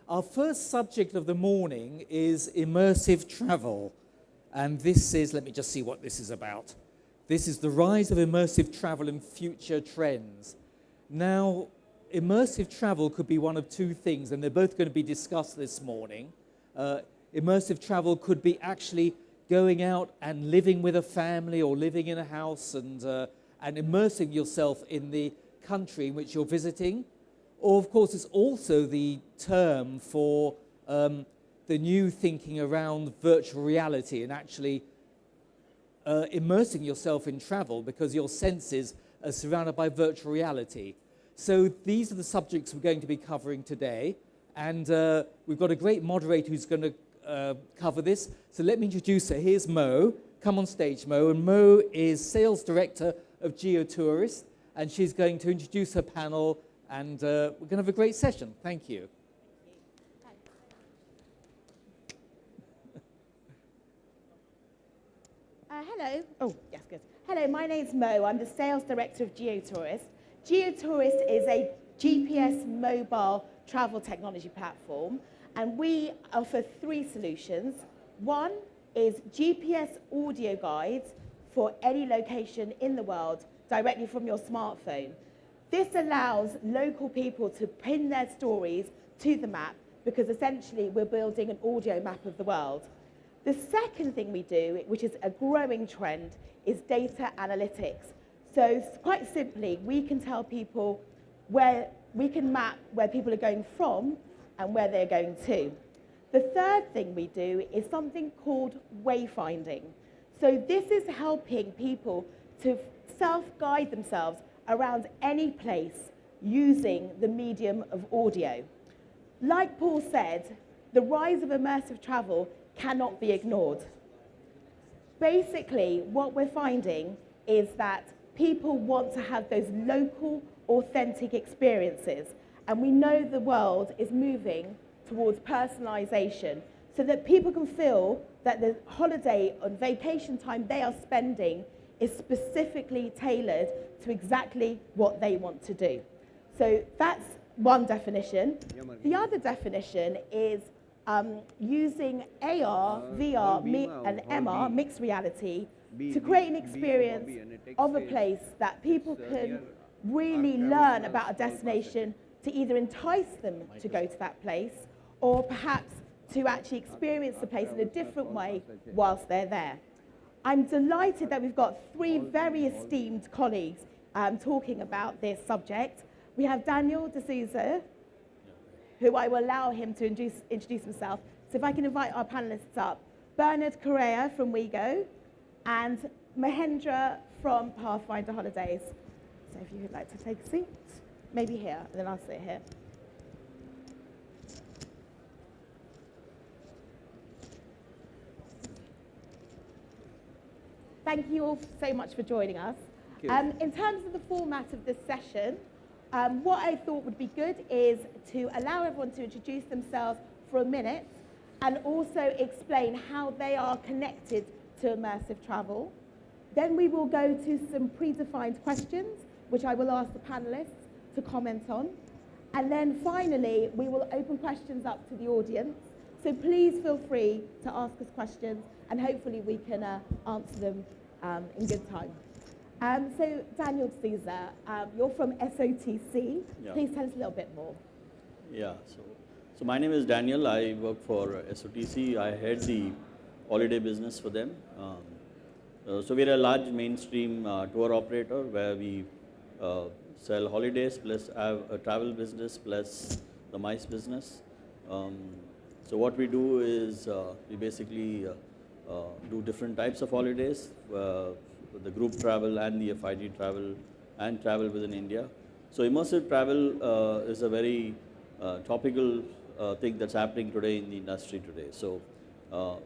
Our first subject of the morning is immersive travel. And this is, let me just see what this is about. This is the rise of immersive travel and future trends. Now, immersive travel could be one of two things, and they're both going to be discussed this morning. Immersive travel could be actually going out and living with a family or living in a house and immersing yourself in the country in which you're visiting. Or, of course, it's also the term for the new thinking around virtual reality and actually immersing yourself in travel because your senses are surrounded by virtual reality. So these are the subjects we're going to be covering today. And we've got a great moderator who's going to cover this. So let me introduce her. Here's Mo. Come on stage, Mo. And Mo is Sales Director of GeoTourist. And she's going to introduce her panel. And we're going to have a great session. Thank you. Hello. Oh, yes, good. Hello, my name's Mo. I'm the Sales Director of GeoTourist. GeoTourist is a GPS mobile travel technology platform, and we offer three solutions. One is GPS audio guides for any location in the world directly from your smartphone. This allows local people to pin their stories to the map because essentially we're building an audio map of the world. The second thing we do, which is a growing trend, is data analytics. So quite simply, we can tell people we can map where people are going from and where they're going to. The third thing we do is something called wayfinding. So this is helping people to self-guide themselves around any place using the medium of audio. Like Paul said, the rise of immersive travel cannot be ignored. Basically, what we're finding is that people want to have those local, authentic experiences. And we know the world is moving towards personalization so that people can feel that the holiday and vacation time they are spending is specifically tailored to exactly what they want to do. So that's one definition. The other definition is using AR, VR, and MR, mixed reality, to create an experience of a place that people can really learn about a destination to either entice them to go to that place or perhaps to actually experience the place in a different way whilst they're there. I'm delighted that we've got three very esteemed colleagues talking about this subject. We have Daniel D'Souza, who I will allow him to introduce himself. So if I can invite our panelists up. Bernard Correa from WeGo and Mahendra from Pathfinder Holidays. So if you would like to take a seat, maybe here, and then I'll sit here. Thank you all so much for joining us. In terms of the format of this session, what I thought would be good is to allow everyone to introduce themselves for a minute and also explain how they are connected to immersive travel. Then we will go to some predefined questions, which I will ask the panelists to comment on. And then finally, we will open questions up to the audience. So please feel free to ask us questions, and hopefully we can answer them in good time. So Daniel D'Souza, you're from SOTC. Yeah. Please tell us a little bit more. Yeah, so my name is Daniel. I work for SOTC. I head the holiday business for them. So we're a large mainstream tour operator where we sell holidays plus have a travel business plus the MICE business. So what we do is we basically do different types of holidays, the group travel and the FIG travel and travel within India. So immersive travel is a very topical thing that's happening today in the industry today. So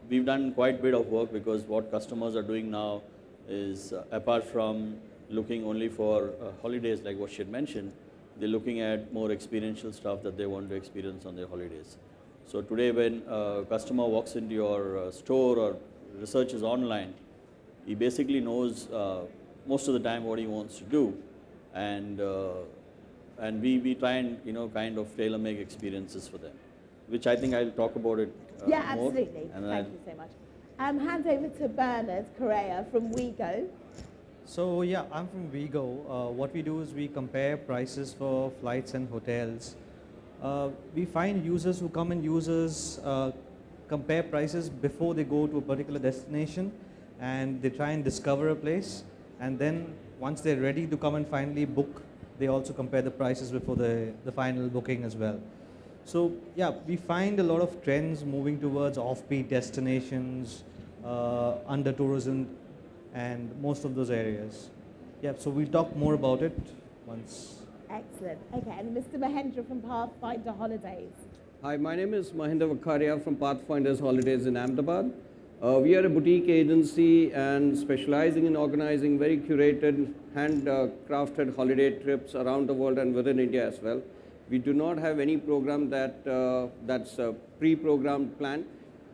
we've done quite a bit of work because what customers are doing now is apart from looking only for holidays like what she had mentioned, they're looking at more experiential stuff that they want to experience on their holidays. So today when a customer walks into your store or researches online, he basically knows most of the time what he wants to do, and we try and kind of tailor make experiences for them. which I think I'll talk about it Yeah, more. absolutely. And Thank you so much. Hand over to Bernard Correa from WeGo. So yeah, I'm from Vigo. What we do is we compare prices for flights and hotels. We find users who come and users compare prices before they go to a particular destination, and they try and discover a place, and then once they're ready to come and finally book, they also compare the prices before the final booking as well. So yeah, we find a lot of trends moving towards offbeat destinations, under tourism, and most of those areas. Yeah, so we'll talk more about it once. Excellent. Okay, and Mr. Mahendra from Pathfinder Holidays. Hi, my name is Mahendra Vakharia from Pathfinders Holidays in Ahmedabad. We are a boutique agency and specializing in organizing very curated, hand-crafted holiday trips around the world and within India as well. We do not have any program that's a pre-programmed plan.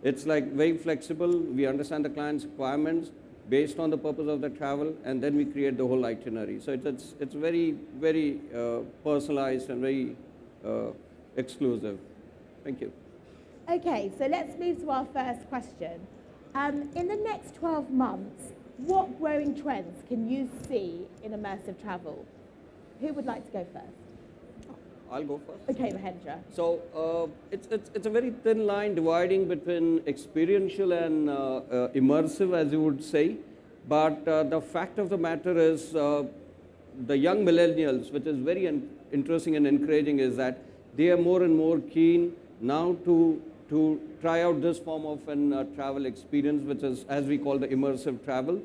It's like very flexible. We understand the client's requirements based on the purpose of the travel, and then we create the whole itinerary. So it's very personalized and very exclusive. Thank you. Okay, so let's move to our first question. In the next 12 months, what growing trends can you see in immersive travel? Who would like to go first? I'll go first. Okay, Mahendra. So it's a very thin line dividing between experiential and immersive, as you would say. But the fact of the matter is, the young millennials, which is very interesting and encouraging, is that they are more and more keen now to try out this form of an travel experience, which is, as we call, the immersive travel.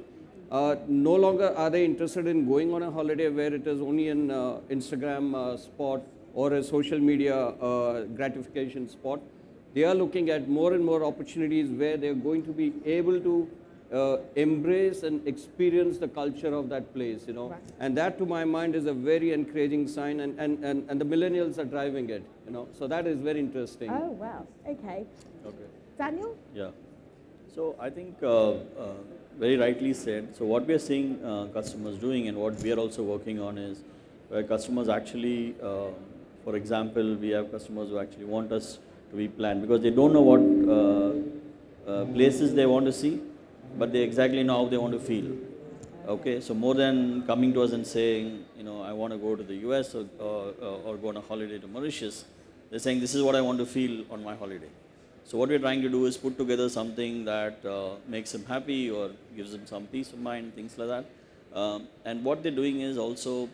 No longer are they interested in going on a holiday where it is only an Instagram spot or a social media gratification spot. They are looking at more and more opportunities where they're going to be able to embrace and experience the culture of that place, you know. Right. And that, to my mind, is a very encouraging sign, and the millennials are driving it, you know. So that is very interesting. Oh, wow. Okay. Okay. Daniel? Yeah. So I think very rightly said. So what we are seeing customers doing, and what we are also working on, is where customers actually, for example, we have customers who actually want us to be planned because they don't know what places they want to see, but they exactly know how they want to feel. Okay, so more than coming to us and saying, you know, I want to go to the US or go on a holiday to Mauritius, they're saying this is what I want to feel on my holiday. So what we're trying to do is put together something that makes them happy or gives them some peace of mind, things like that. And what they're doing is also,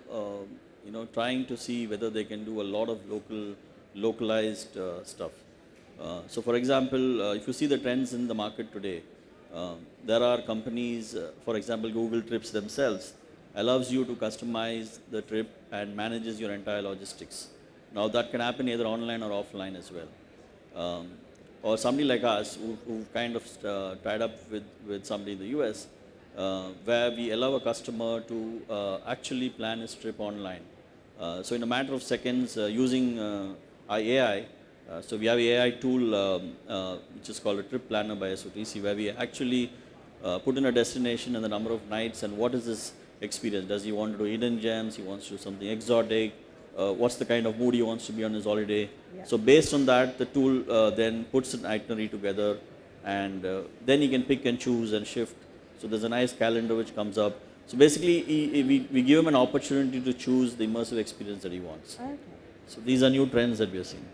you know, trying to see whether they can do a lot of localized stuff. So for example, if you see the trends in the market today, there are companies, for example, Google Trips themselves allows you to customize the trip and manages your entire logistics. Now that can happen either online or offline as well. Or somebody like us who kind of tied up with somebody in the US, where we allow a customer to actually plan his trip online. So in a matter of seconds, using our AI, so we have an AI tool which is called a trip planner by SOTC, where we actually put in a destination and the number of nights and what is his experience. Does he want to do hidden gems? He wants to do something exotic? What's the kind of mood he wants to be on his holiday? Yeah. So based on that, the tool then puts an itinerary together, and then he can pick and choose and shift. So there's a nice calendar which comes up. So basically, we give him an opportunity to choose the immersive experience that he wants. Okay. So these are new trends that we are seeing.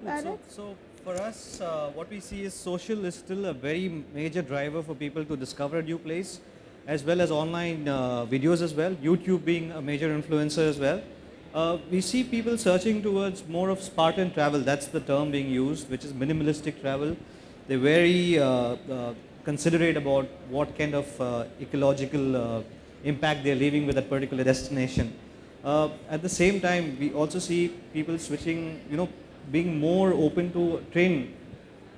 Bernard? So for us, what we see is social is still a very major driver for people to discover a new place, as well as online videos as well, YouTube being a major influencer as well. We see people searching towards more of Spartan travel. That's the term being used, which is minimalistic travel. They're very considerate about what kind of ecological impact they're leaving with that particular destination. At the same time, we also see people switching, being more open to train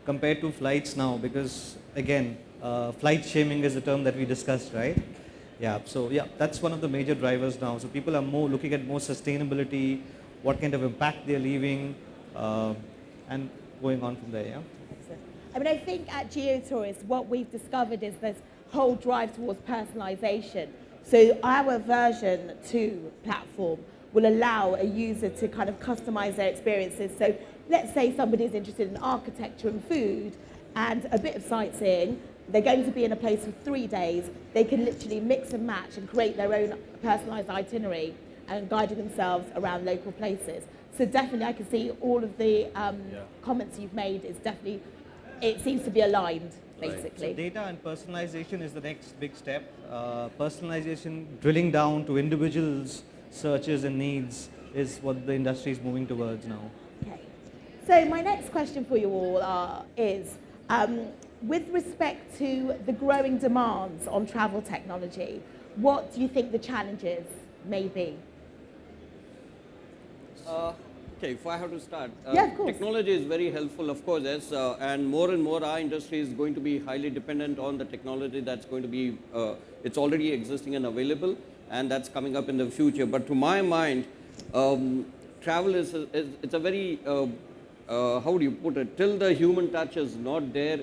compared to flights now, because again, flight shaming is the term that we discussed, right? Yeah, so yeah, that's one of the major drivers now. So people are more looking at more sustainability, what kind of impact they're leaving, and going on from there, yeah. Excellent. I mean, I think at GeoTourist, what we've discovered is this whole drive towards personalization. So our version 2 platform will allow a user to kind of customize their experiences. So let's say somebody's interested in architecture and food and a bit of sightseeing. They're going to be in a place for 3 days. They can literally mix and match and create their own personalized itinerary and guiding themselves around local places. So definitely I can see all of the comments you've made is definitely, it seems to be aligned, basically. So data and personalization is the next big step. Personalization, drilling down to individuals' searches and needs is what the industry is moving towards now. Okay. So my next question for you all is, with respect to the growing demands on travel technology, what do you think the challenges may be? Okay, if I have to start, Yeah, of course. technology is very helpful, of course, and more our industry is going to be highly dependent on the technology that's going to be, it's already existing and available, and that's coming up in the future. But to my mind, travel it's a very, how do you put it, till the human touch is not there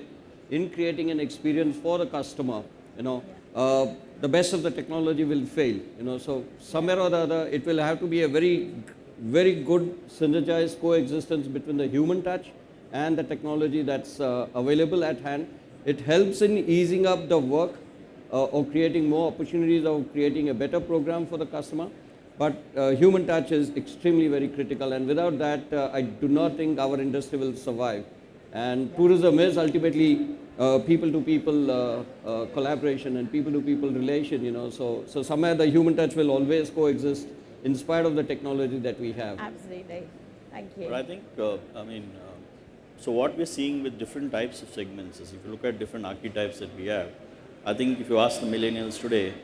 in creating an experience for the customer, the best of the technology will fail, so somewhere or the other, it will have to be a very good synergized coexistence between the human touch and the technology that's available at hand. It helps in easing up the work or creating more opportunities or creating a better program for the customer. But human touch is extremely very critical, and without that, I do not think our industry will survive. And tourism is ultimately people-to-people collaboration and people-to-people relation, so somewhere the human touch will always coexist in spite of the technology that we have. Absolutely. Thank you. But I think, so what we're seeing with different types of segments is if you look at different archetypes that we have, I think if you ask the millennials today,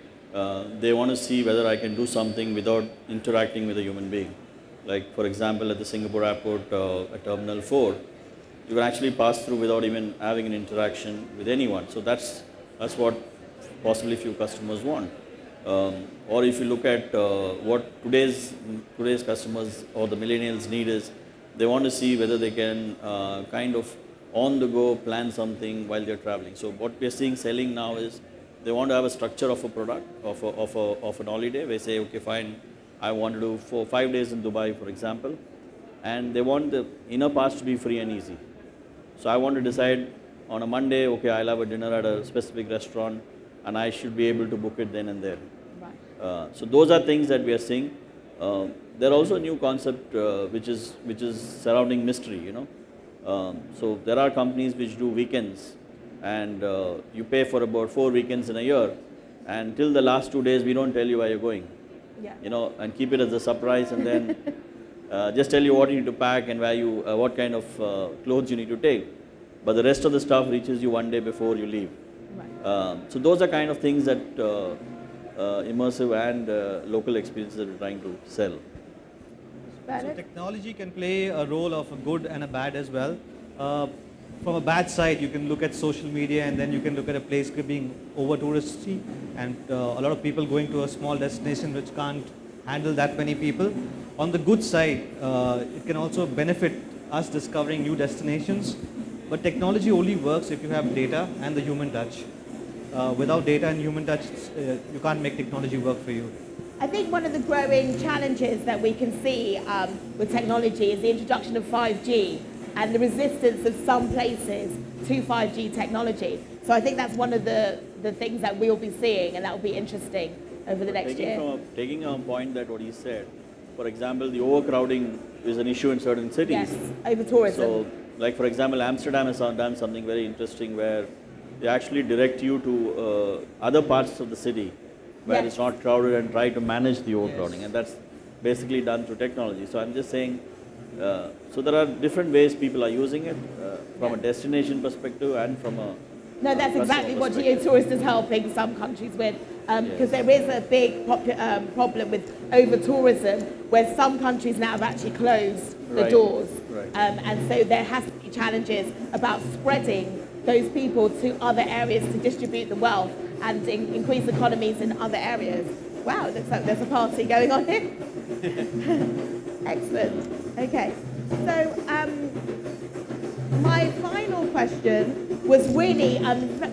they want to see whether I can do something without interacting with a human being. Like, for example, at the Singapore airport at Terminal 4, you can actually pass through without even having an interaction with anyone. So that's what possibly few customers want. Or if you look at what today's customers or the millennials need is, they want to see whether they can kind of on the go plan something while they're traveling. So what we're seeing selling now is they want to have a structure of a product, of an holiday. They say, okay, fine, I want to do 5 days in Dubai, for example, and they want the inner parts to be free and easy. So I want to decide on a Monday, okay, I'll have a dinner at a specific restaurant, and I should be able to book it then and there. Right. So those are things that we are seeing. There are also a new concept which is surrounding mystery. So there are companies which do weekends, and you pay for about 4 weekends in a year, and till the last 2 days we don't tell you where you're going. Yeah. And keep it as a surprise, and then just tell you what you need to pack and what kind of clothes you need to take. But the rest of the stuff reaches you 1 day before you leave. Right. So those are kind of things that immersive and local experiences that we're trying to sell. So Bernard? technology can play a role of a good and a bad as well. From a bad side, you can look at social media, and then you can look at a place being over touristy, and a lot of people going to a small destination which can't handle that many people. On the good side, it can also benefit us discovering new destinations. But technology only works if you have data and the human touch. Without data and human touch, you can't make technology work for you. I think one of the growing challenges that we can see with technology is the introduction of 5G and the resistance of some places to 5G technology. So I think that's one of the things that we'll be seeing, and that will be interesting over the next year. Taking a point that what he said, for example, the overcrowding is an issue in certain cities. Yes, over tourism. So, like for example, Amsterdam has done something very interesting where they actually direct you to other parts of the city where Yes. it's not crowded and try to manage the overcrowding, and that's basically done through technology. So I'm just saying, so there are different ways people are using it from a destination perspective and from a No, that's customer exactly what perspective. GeoTourist is helping some countries with, because there is a big problem with over-tourism, where some countries now have actually closed the Right. doors. Right. And so there has to be challenges about spreading those people to other areas to distribute the wealth and increase economies in other areas. Wow, it looks like there's a party going on here. Excellent. Okay, so my final question was really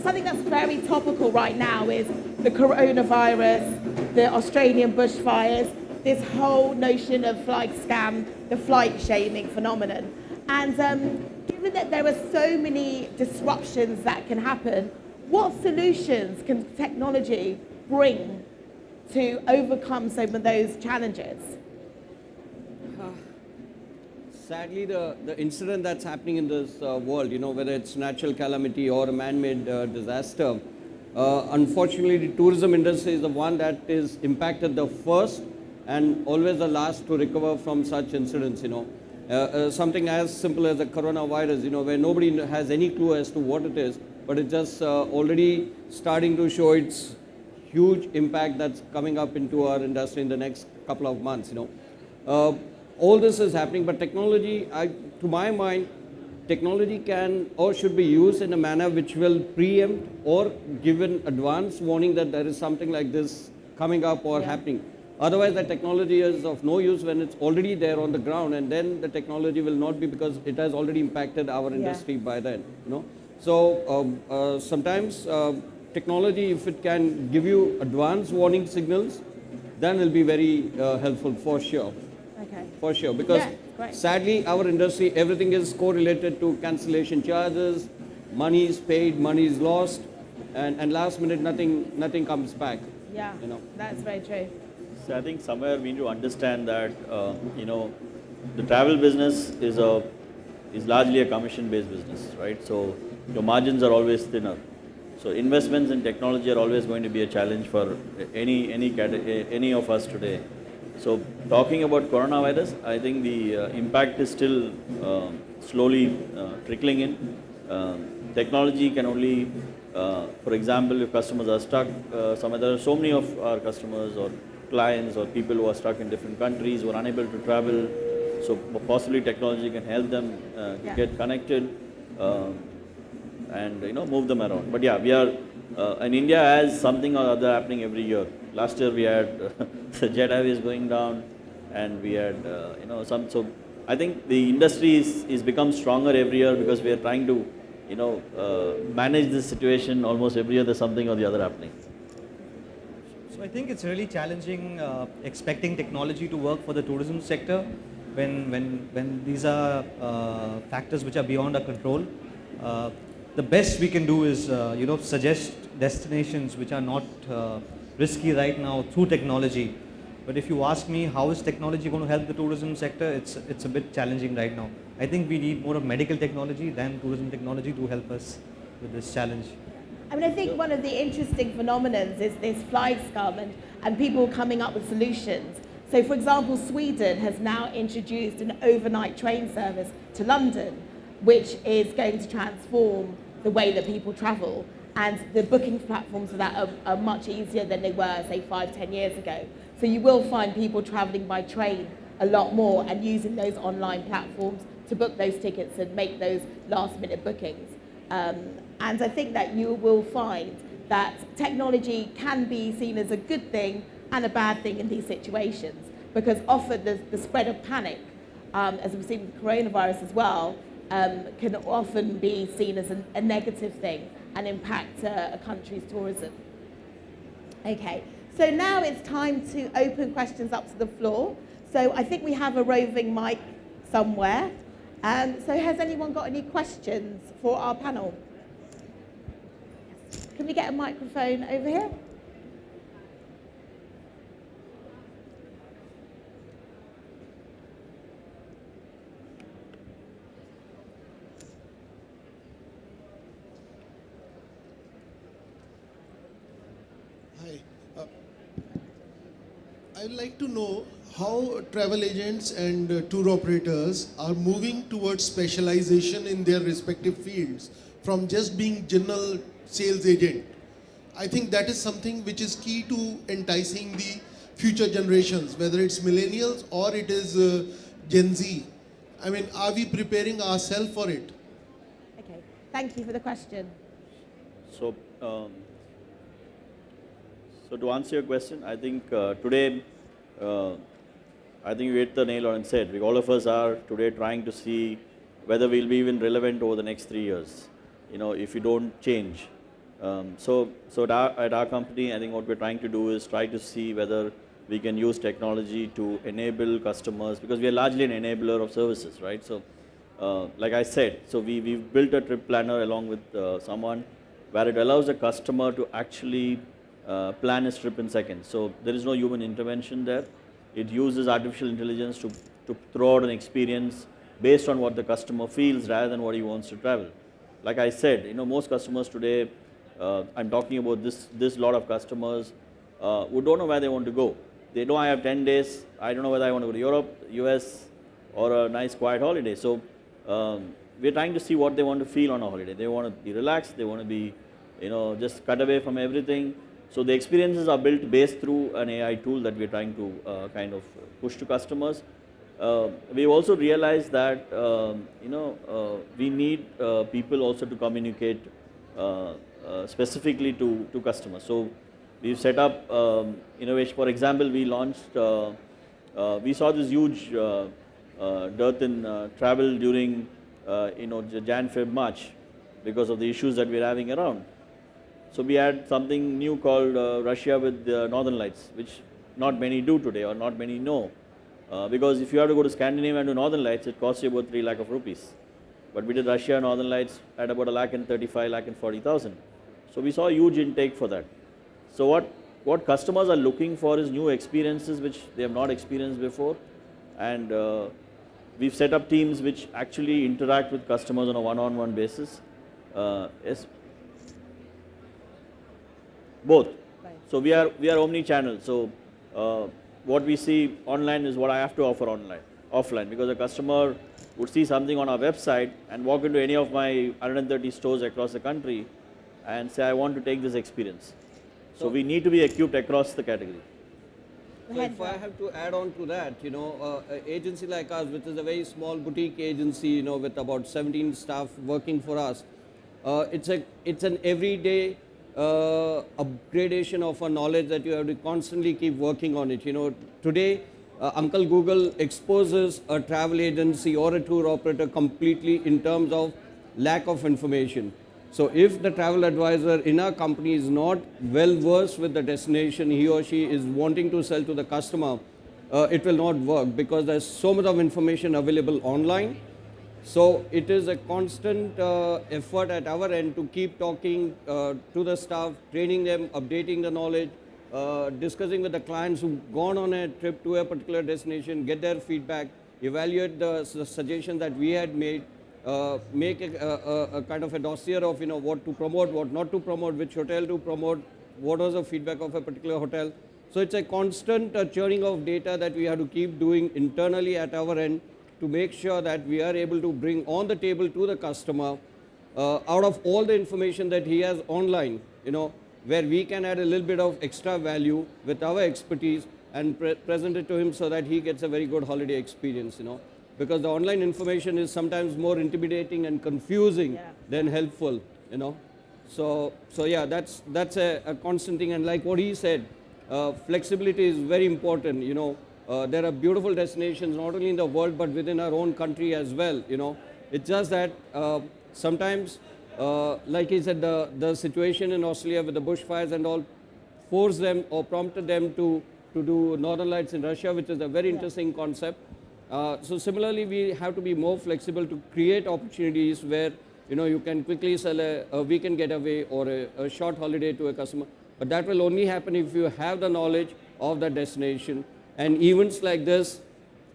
something that's very topical right now is the coronavirus, the Australian bushfires. this whole notion of flight scam, the flight shaming phenomenon. And given that there are so many disruptions that can happen, what solutions can technology bring to overcome some of those challenges? Sadly, the incident that's happening in this world, whether it's natural calamity or a man-made disaster, unfortunately, the tourism industry is the one that is impacted the first and always the last to recover from such incidents. Something as simple as the coronavirus, where nobody has any clue as to what it is, but it's just already starting to show its huge impact that's coming up into our industry in the next couple of months. All this is happening, but technology, to my mind, technology can or should be used in a manner which will preempt or give an advance warning that there is something like this coming up or happening. Otherwise, the technology is of no use when it's already there on the ground, and then the technology will not be, because it has already impacted our industry by then. So sometimes technology, if it can give you advance warning signals, then it will be very helpful for sure. Okay. For sure, because sadly our industry, everything is correlated to cancellation charges, money is paid, money is lost, and last minute nothing comes back. Yeah, that's very true. So I think somewhere we need to understand that the travel business is largely a commission-based business, right? So your margins are always thinner. So investments in technology are always going to be a challenge for any of us today. So talking about coronavirus, I think the impact is still slowly trickling in. Technology can only, for example, if customers are stuck, there are so many of our customers or clients or people who are stuck in different countries who are unable to travel. So possibly technology can help them get connected and move them around. But yeah, we are in India has something or other happening every year. Last year we had the jet airways going down, and we had some. So I think the industry is become stronger every year because we are trying to manage this situation. Almost every year there's something or the other happening. So I think it's really challenging expecting technology to work for the tourism sector when these are factors which are beyond our control. The best we can do is suggest destinations which are not risky right now through technology. But if you ask me how is technology going to help the tourism sector, it's a bit challenging right now. I think we need more of medical technology than tourism technology to help us with this challenge. I mean, I think one of the interesting phenomenons is this flight scam and people coming up with solutions. So, for example, Sweden has now introduced an overnight train service to London, which is going to transform the way that people travel. And the booking platforms for that are much easier than they were, say, 5-10 years ago. So you will find people traveling by train a lot more and using those online platforms to book those tickets and make those last-minute bookings. And I think that you will find that technology can be seen as a good thing and a bad thing in these situations, because often the spread of panic, as we've seen with coronavirus as well, can often be seen as a negative thing and impact a country's tourism. Okay, so now it's time to open questions up to the floor. So I think we have a roving mic somewhere. So has anyone got any questions for our panel? Can we get a microphone over here? I'd like to know how travel agents and tour operators are moving towards specialization in their respective fields from just being general sales agent. I think that is something which is key to enticing the future generations, whether it's millennials or it is Gen Z. I mean, are we preparing ourselves for it? Okay, thank you for the question. So, so to answer your question, I think today, I think you hit the nail on the head. All of us are today trying to see whether we'll be even relevant over the next 3 years, if we don't change. So at our company, I think what we're trying to do is try to see whether we can use technology to enable customers, because we are largely an enabler of services, right? So, like I said, so we've built a trip planner along with someone where it allows the customer to actually plan his trip in seconds. So there is no human intervention there. It uses artificial intelligence to throw out an experience based on what the customer feels rather than what he wants to travel. Like I said, you know, most customers today, I'm talking about this lot of customers who don't know where they want to go. They know I have 10 days, I don't know whether I want to go to Europe, US, or a nice quiet holiday. So we're trying to see what they want to feel on a holiday. They want to be relaxed, they want to be, you know, just cut away from everything. So the experiences are built based through an AI tool that we're trying to kind of push to customers. We've also realized that we need people also to communicate specifically to customers. So we've set up innovation. For example, we launched, we saw this huge dearth in travel during Jan, Feb, March because of the issues that we're having around. So we had something new called Russia with the Northern Lights, which not many do today or not many know. Because if you have to go to Scandinavia and do Northern Lights, it costs you about 3 lakh of rupees. But we did Russia Northern Lights at about 1,35,000, 1,40,000. So we saw a huge intake for that. So what customers are looking for is new experiences which they have not experienced before. And we've set up teams which actually interact with customers on a one-on-one basis. Yes. Both. Right. So we are omni-channel. So what we see online is what I have to offer offline, because a customer would see something on our website and walk into any of my 130 stores across the country and say, I want to take this experience. So we need to be equipped across the category. So if I have to add on to that, an agency like us, which is a very small boutique agency, with about 17 staff working for us, it's an everyday upgradation of a knowledge that you have to constantly keep working on it. Today, Uncle Google exposes a travel agency or a tour operator completely in terms of lack of information. So if the travel advisor in our company is not well versed with the destination he or she is wanting to sell to the customer, it will not work, because there's so much of information available online. So it is a constant effort at our end to keep talking to the staff, training them, updating the knowledge, discussing with the clients who've gone on a trip to a particular destination, get their feedback, evaluate the suggestions that we had made, make a kind of a dossier of what to promote, what not to promote, which hotel to promote, what was the feedback of a particular hotel. So it's a constant churning of data that we have to keep doing internally at our end, to make sure that we are able to bring on the table to the customer out of all the information that he has online, where we can add a little bit of extra value with our expertise and present it to him so that he gets a very good holiday experience, because the online information is sometimes more intimidating and confusing than helpful, So yeah, that's a constant thing. And like what he said, flexibility is very important, There are beautiful destinations not only in the world but within our own country as well. It's just that sometimes, like he said, the situation in Australia with the bushfires and all forced them or prompted them to do Northern Lights in Russia, which is a very interesting concept. So similarly, we have to be more flexible to create opportunities where you can quickly sell a weekend getaway or a short holiday to a customer. But that will only happen if you have the knowledge of that destination. And events like this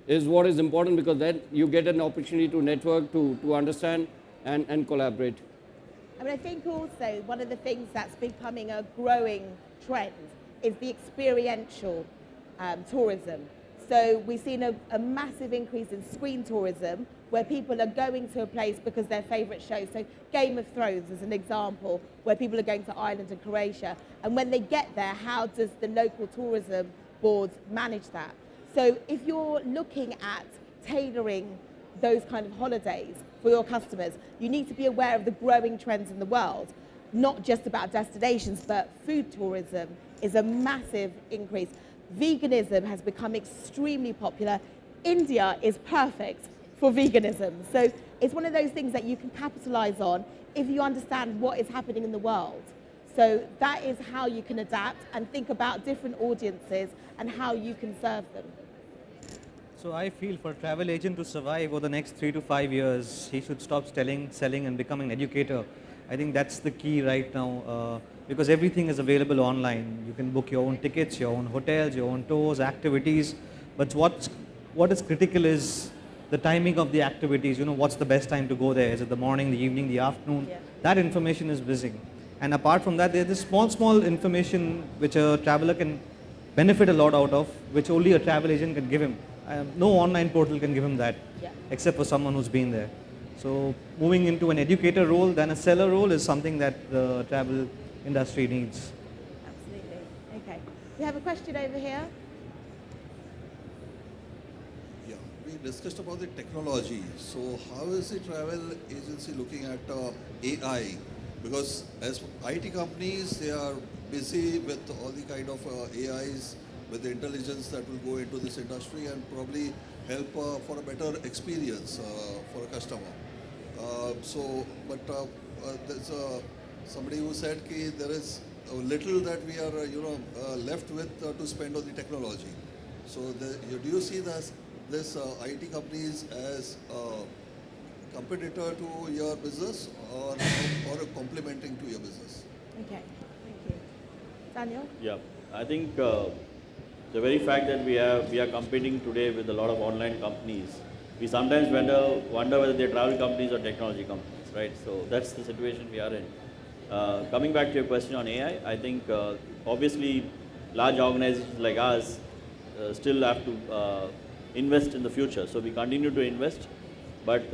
is what is important, because then you get an opportunity to network, to understand and collaborate. I think also one of the things that's becoming a growing trend is the experiential tourism. So we've seen a massive increase in screen tourism, where people are going to a place because their favourite show. So Game of Thrones is an example, where people are going to Ireland and Croatia. And when they get there, how does the local tourism boards manage that? So if you're looking at tailoring those kind of holidays for your customers, you need to be aware of the growing trends in the world, not just about destinations, but food tourism is a massive increase. Veganism has become extremely popular. India is perfect for veganism. So it's one of those things that you can capitalize on if you understand what is happening in the world. So that is how you can adapt and think about different audiences and how you can serve them. So I feel for a travel agent to survive over the next 3 to 5 years, he should stop selling and become an educator. I think that's the key right now, because everything is available online. You can book your own tickets, your own hotels, your own tours, activities. But what is critical is the timing of the activities. What's the best time to go there? Is it the morning, the evening, the afternoon? Yeah. That information is missing. And apart from that, there's this small information which a traveler can benefit a lot out of, which only a travel agent can give him. No online portal can give him that, Yeah. except for someone who's been there. So moving into an educator role than a seller role is something that the travel industry needs. Absolutely. Okay. We have a question over here. Yeah, we discussed about the technology. So how is the travel agency looking at AI? Because as IT companies, they are busy with all the kind of AIs, with the intelligence that will go into this industry and probably help for a better experience for a customer. There's somebody who said that there is little that we are left with to spend on the technology. So do you see this IT companies as a competitor to your business or complementing to your business? Okay. Thank you. Daniel? Yeah, I think the very fact that we are competing today with a lot of online companies, we sometimes wonder whether they're travel companies or technology companies, right? So that's the situation we are in. Coming back to your question on AI, I think obviously large organizations like us still have to invest in the future. So we continue to invest, but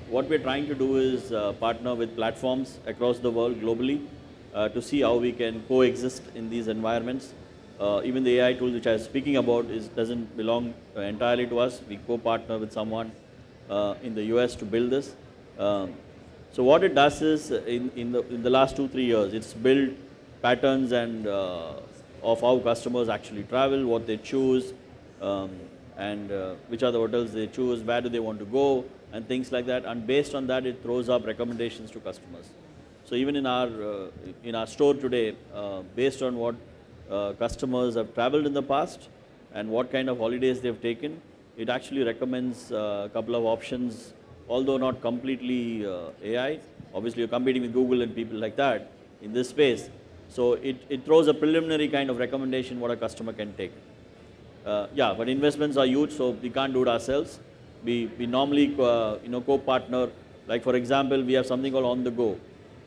what we're trying to do is partner with platforms across the world globally to see how we can coexist in these environments. Even the AI tool which I was speaking about doesn't belong entirely to us. We co-partner with someone in the US to build this. So what it does is, in the last 2-3 years, it's built patterns and of how customers actually travel, what they choose, and which are the hotels they choose, where do they want to go, and things like that. And based on that, it throws up recommendations to customers. So even in our store today, based on what customers have traveled in the past and what kind of holidays they've taken, it actually recommends a couple of options, although not completely AI. Obviously, you're competing with Google and people like that in this space. So it throws a preliminary kind of recommendation what a customer can take. Yeah, but investments are huge, so we can't do it ourselves. We normally co-partner. Like for example, we have something called On The Go.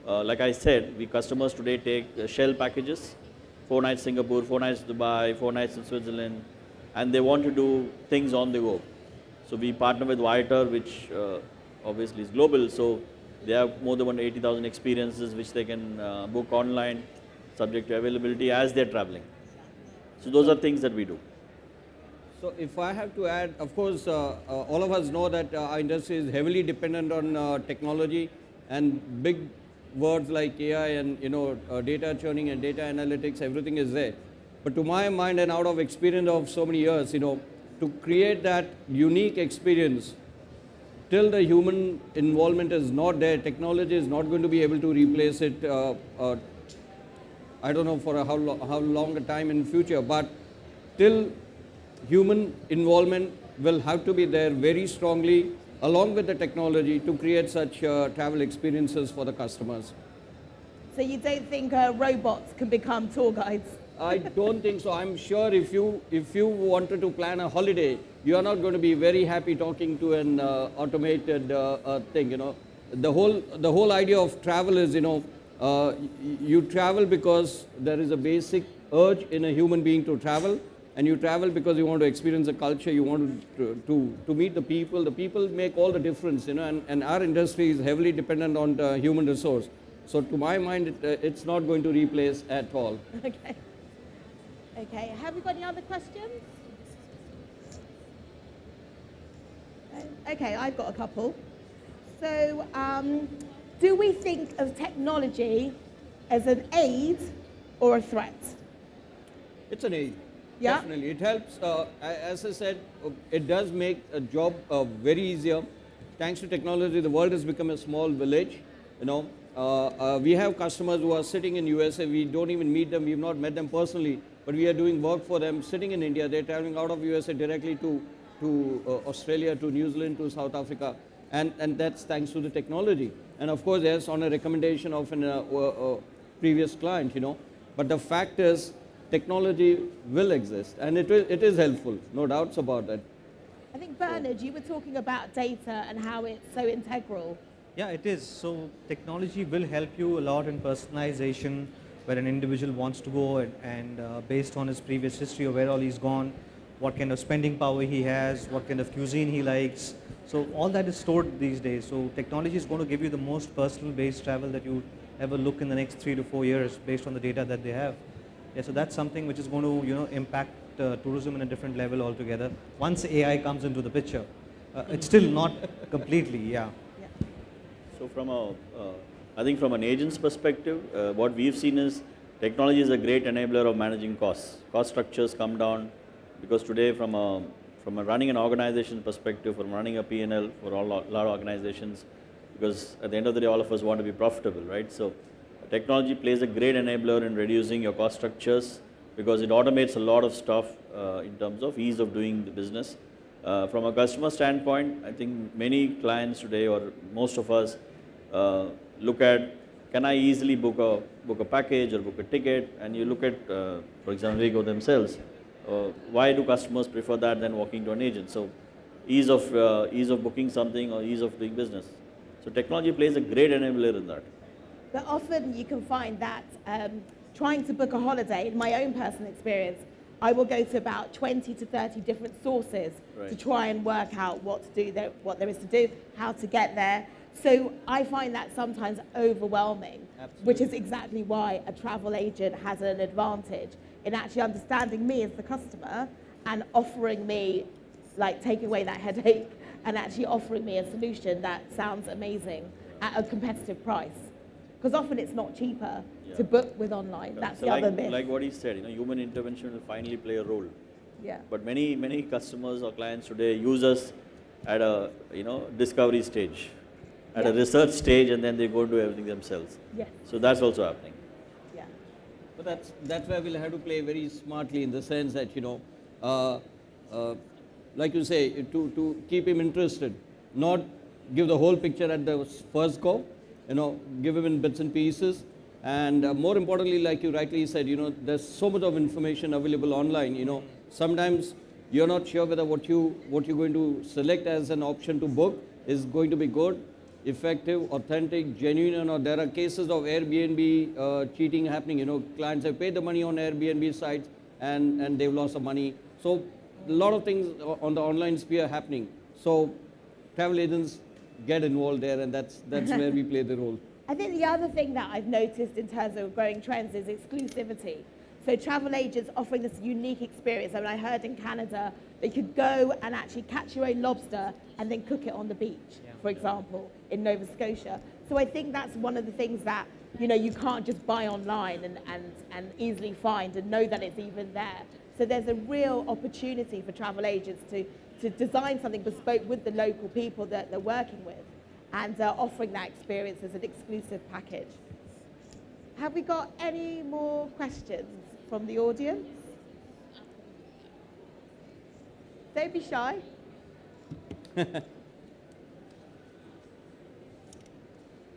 Like I said, customers today take shell packages, 4 nights Singapore, 4 nights Dubai, 4 nights in Switzerland, and they want to do things on the go. So we partner with Viator, which obviously is global. So they have more than 80,000 experiences which they can book online, subject to availability as they're traveling. So those are things that we do. So if I have to add, of course, all of us know that our industry is heavily dependent on technology, and big words like AI and data churning and data analytics, everything is there. But to my mind, and out of experience of so many years, to create that unique experience, till the human involvement is not there, technology is not going to be able to replace it. I don't know for how long a time in future, but till human involvement will have to be there very strongly along with the technology to create such travel experiences for the customers. So you don't think robots can become tour guides? I don't think so. I'm sure if you wanted to plan a holiday, you are not going to be very happy talking to an automated thing. The whole idea of travel is you travel because there is a basic urge in a human being to travel, and you travel because you want to experience the culture, you want to meet the people. The people make all the difference, and our industry is heavily dependent on the human resource. So to my mind, it's not going to replace at all. Okay. Okay, have we got any other questions? Okay, I've got a couple. So, do we think of technology as an aid or a threat? It's an aid. Yeah? Definitely. It helps, as I said, it does make a job very easier. Thanks to technology, the world has become a small village. We have customers who are sitting in USA. We don't even meet them. We've not met them personally, but we are doing work for them sitting in India. They're traveling out of USA directly to Australia, to New Zealand, to South Africa, and that's thanks to the technology. And of course, yes, on a recommendation of a previous client, you know. But the fact is, technology will exist, and it is helpful, no doubts about that. I think, Bernard, you were talking about data and how it's so integral. Yeah, it is. So technology will help you a lot in personalization, where an individual wants to go and based on his previous history of where all he's gone, what kind of spending power he has, what kind of cuisine he likes. So all that is stored these days. So technology is going to give you the most personal based travel that you ever look in the next 3 to 4 years based on the data that they have. Yeah, so that's something which is going to impact tourism in a different level altogether. Once AI comes into the picture, it's still not completely, yeah. So I think from an agent's perspective, what we've seen is technology is a great enabler of managing costs. Cost structures come down because today from a running an organization perspective, from running a P&L for a lot of organizations, because at the end of the day, all of us want to be profitable, right? So technology plays a great enabler in reducing your cost structures because it automates a lot of stuff in terms of ease of doing the business. From a customer standpoint, I think many clients today, or most of us, look at, can I easily book a package or book a ticket? And you look at, for example, Rigo themselves. Why do customers prefer that than walking to an agent? So ease of booking something or ease of doing business. So technology plays a great enabler in that. But often you can find that trying to book a holiday, in my own personal experience, I will go to about 20 to 30 different sources to try and work out what there is to do, how to get there. So I find that sometimes overwhelming, which is exactly why a travel agent has an advantage in actually understanding me as the customer and offering me, like taking away that headache and actually offering me a solution that sounds amazing at a competitive price. Because often it's not cheaper to book with online. That's so the other myth. Like what he said, human intervention will finally play a role. Yeah. But many customers or clients today use us at a discovery stage, at a research stage, and then they go and do everything themselves. Yes. So that's also happening. Yeah. But that's where we'll have to play very smartly in the sense that, like you say, to keep him interested, not give the whole picture at the first go, give him in bits and pieces. And more importantly, like you rightly said, there's so much of information available online, sometimes you're not sure whether what you're going to select as an option to book is going to be good, effective, authentic, genuine, or there are cases of Airbnb cheating happening. Clients have paid the money on Airbnb sites and they've lost the money. So a lot of things on the online sphere happening. So travel agents get involved there, and that's where we play the role. I think the other thing that I've noticed in terms of growing trends is exclusivity. So travel agents offering this unique experience. I heard in Canada that you could go and actually catch your own lobster and then cook it on the beach, for example, in Nova Scotia. So I think that's one of the things that, you can't just buy online and easily find and know that it's even there. So there's a real opportunity for travel agents to design something bespoke with the local people that they're working with and offering that experience as an exclusive package. Have we got any more questions from the audience? Don't be shy.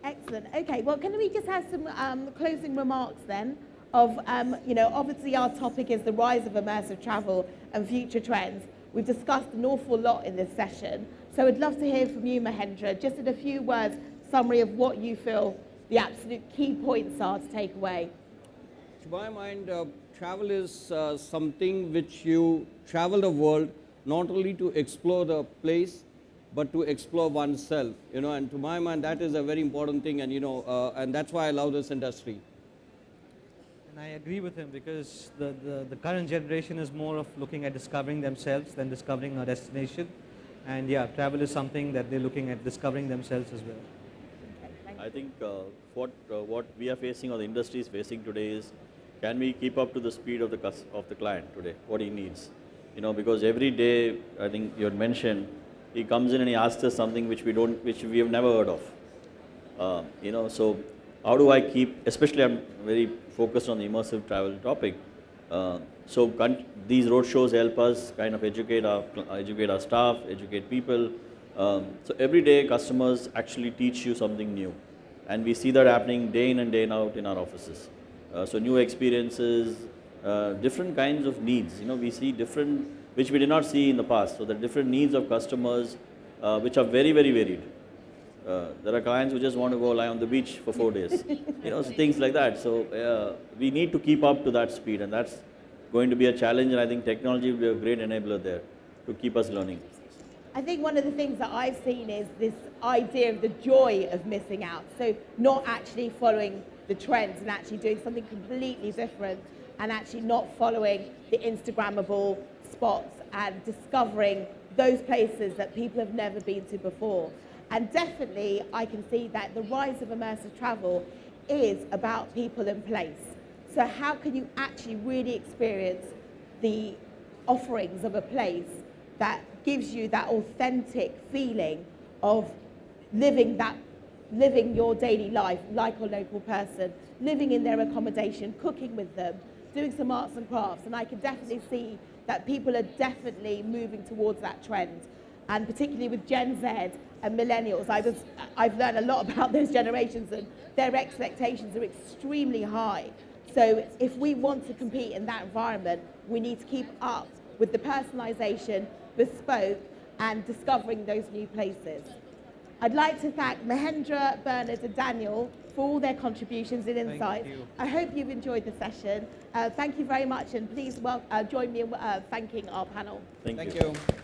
Excellent. Okay, well, can we just have some closing remarks then of, obviously our topic is the rise of immersive travel and future trends. We've discussed an awful lot in this session. So I'd love to hear from you, Mahendra, just in a few words, summary of what you feel the absolute key points are to take away. To my mind, travel is something which you travel the world not only to explore the place, but to explore oneself. And to my mind, that is a very important thing, and and that's why I love this industry. And I agree with him because the current generation is more of looking at discovering themselves than discovering a destination. And yeah, travel is something that they're looking at discovering themselves as well. I think what we are facing or the industry is facing today is, can we keep up to the speed of the client today, what he needs? Because every day, I think you had mentioned, he comes in and he asks us something which we have never heard of. So how do I keep, especially I'm very focused on the immersive travel topic. These road shows help us kind of educate our staff, educate people. So every day customers actually teach you something new. And we see that happening day in and day out in our offices. So new experiences, different kinds of needs. We see different, which we did not see in the past. So the different needs of customers, which are very, very varied. There are clients who just want to go lie on the beach for 4 days. So things like that. So we need to keep up to that speed, and that's going to be a challenge. And I think technology will be a great enabler there to keep us learning. I think one of the things that I've seen is this idea of the joy of missing out. So not actually following the trends and actually doing something completely different, and actually not following the Instagrammable spots and discovering those places that people have never been to before. And definitely I can see that the rise of immersive travel is about people and place. So how can you actually really experience the offerings of a place that gives you that authentic feeling of living your daily life like a local person, living in their accommodation, cooking with them, doing some arts and crafts. And I can definitely see that people are definitely moving towards that trend. And particularly with Gen Z and millennials, I've learned a lot about those generations, and their expectations are extremely high. So if we want to compete in that environment, we need to keep up with the personalization, bespoke, and discovering those new places. I'd like to thank Mahendra, Bernard and Daniel for all their contributions and insights. I hope you've enjoyed the session. Thank you very much, and please join me in thanking our panel. Thank you. Thank you.